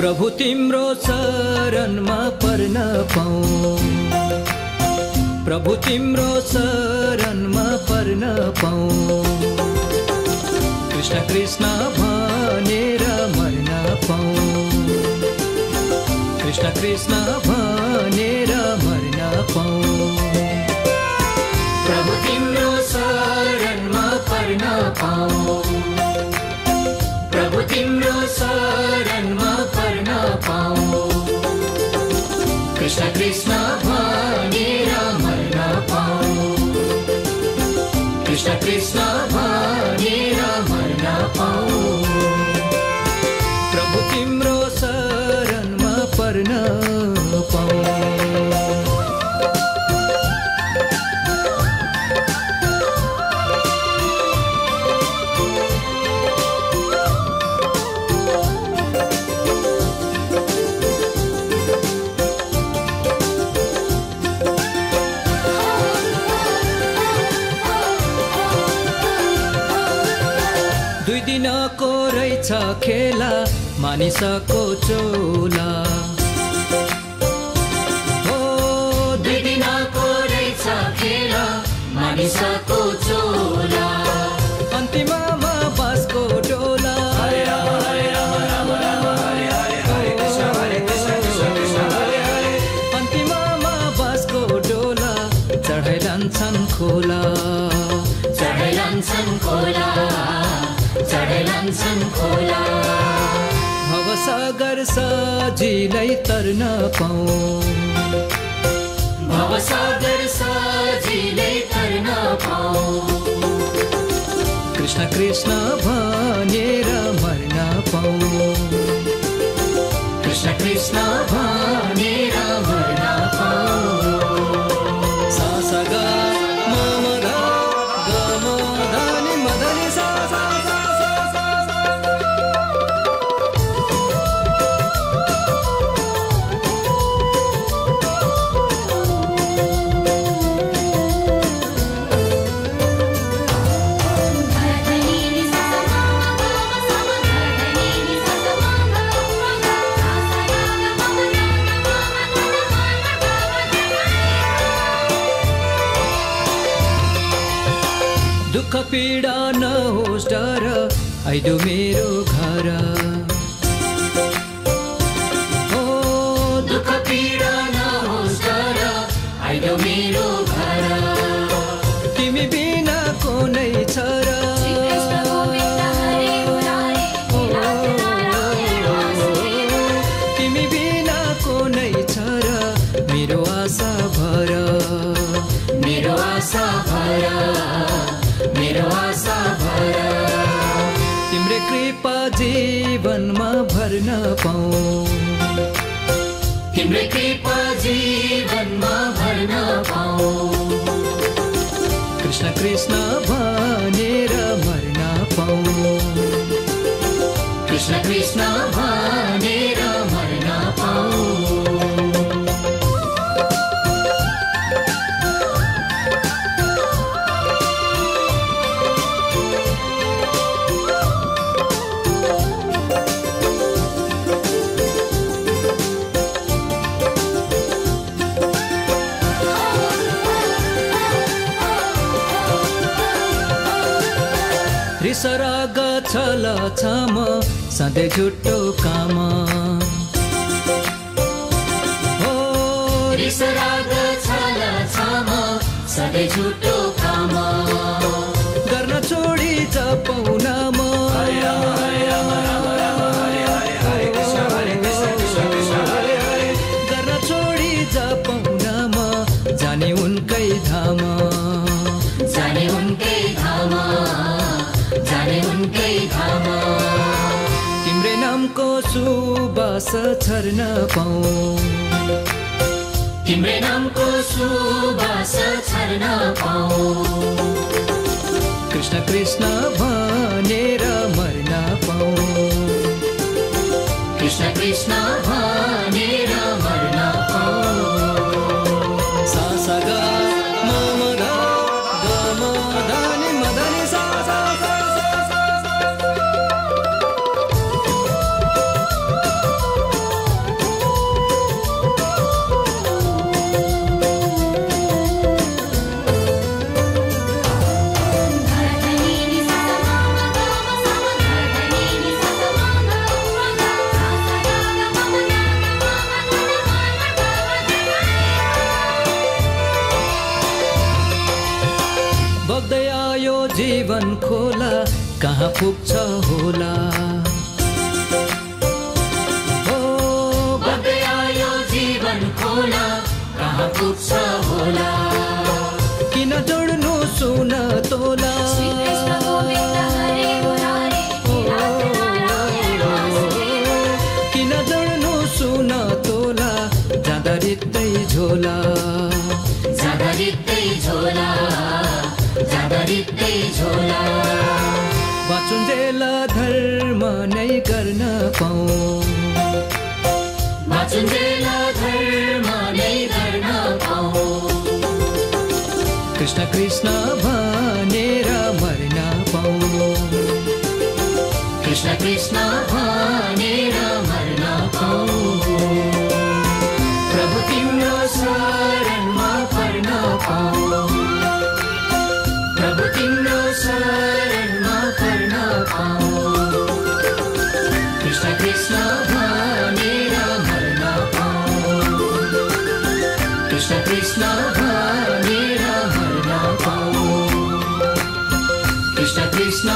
प्रभु तिम्रो शरणमा पर्न पाऊँ, प्रभु तिम्रो शरणमा पर्न पाऊँ। कृष्ण कृष्ण भनेर मर्न पाऊँ, कृष्ण कृष्ण भनेर मर्न पाऊँ। प्रभु तिम्रो शरणमा पर्न पाऊँ, प्रभु तिम्रो शरणमा पर्न पाऊँ। कृष्ण कृष्ण भनेर मर्न पाऊँ, कृष्ण कृष्ण भनेर मर्न पाऊँ। प्रभु तिम्रो शरणमा पर्न पाऊँ। दुई दिनको रहेछ खेला मानिसको चोला, हो दुई दिनको रहेछ खेला मानिसको चोला। अन्तिममा बाँसको डोला, अन्तिममा बाँसको डोला चढाइ लान्छन् खोला, चढाइ लान्छन् खोला, चढाइ लान्छन् खोला। भवसागर सजिलै तर्न पाऊँ, भवसागर सजिलै तर्न पाऊँ। कृष्ण कृष्ण भनेर मर्न पाऊँ, कृष्ण कृष्ण भनेर मर्न पाऊँ। सा सा गा म म ध ग म ध नि म ध नि सा सा सा सा सा सा। दुःख पीडा नहोस् डर आइदो मेरो घर, हो दुःख पीडा नहोस् डर आइदो मेरो घर। तिमी बिना कुनै छ र, तिमी बिना कुनै छ र मेरो आशा भर, मेरो आशा भर, मेरो आशा भर। तिम्रै कृपा जीवनमा भर्न पाऊँ, तिम्रै कृपा जीवनमा भर्न पाऊँ। कृष्ण कृष्ण भनेर मर्न पाऊँ, कृष्ण कृष्ण भनेर मर्न पाऊँ। रिसराग छल छम सधैँ झुटो काम, हो रिसराग छल छम सधैँ झुटो काम। गर्न छोडी जपौँ नाम, गर्न छोडी जपौँ नाम जाने उनकै धाम, जाने उनकै धाम, जाने उनकै धाम। तिम्रै नामको सुबास छर्न पाऊँ, तिम्रै नामको सुबास छर्न पाऊँ। कृष्ण कृष्ण भनेर मर्न पाऊँ, कृष्ण कृष्ण भनेर मर्न पाऊँ। सा सा गा म म ध ग म ध नि म ध नि सा सा सा सा सा सा। कहाँ पुग्छ होला। ओ बग्दै आयो जीवन खोला, कहाँ पुग्छ होला। किन जोड्नु सुन तोला, श्री कृष्ण गोविन्द हरे मुरारी, हे नाथ नारायण वासुदेव। किन जोड्नु सुन तोला, जाँदा रित्तै झोला, जाँदा रित्तै झोला, जाँदा रित्तै झोला। बाँचुन्जेल धर्म नै गर्न पाऊँ, बाँचुन्जेल धर्म नै गर्न पाऊँ। कृष्ण कृष्ण भनेर मर्न पाऊँ, कृष्ण कृष्ण भनेर मर्न पाऊँ। प्रभु तिम्रो शरणमा पर्न पाऊँ, प्रभु तिम्रो शरणमा पर्न पाऊँ। कृष्ण कृष्ण भनेर मर्न पाऊँ, कृष्ण कृष्ण भनेर मर्न पाऊँ। कृष्ण कृष्ण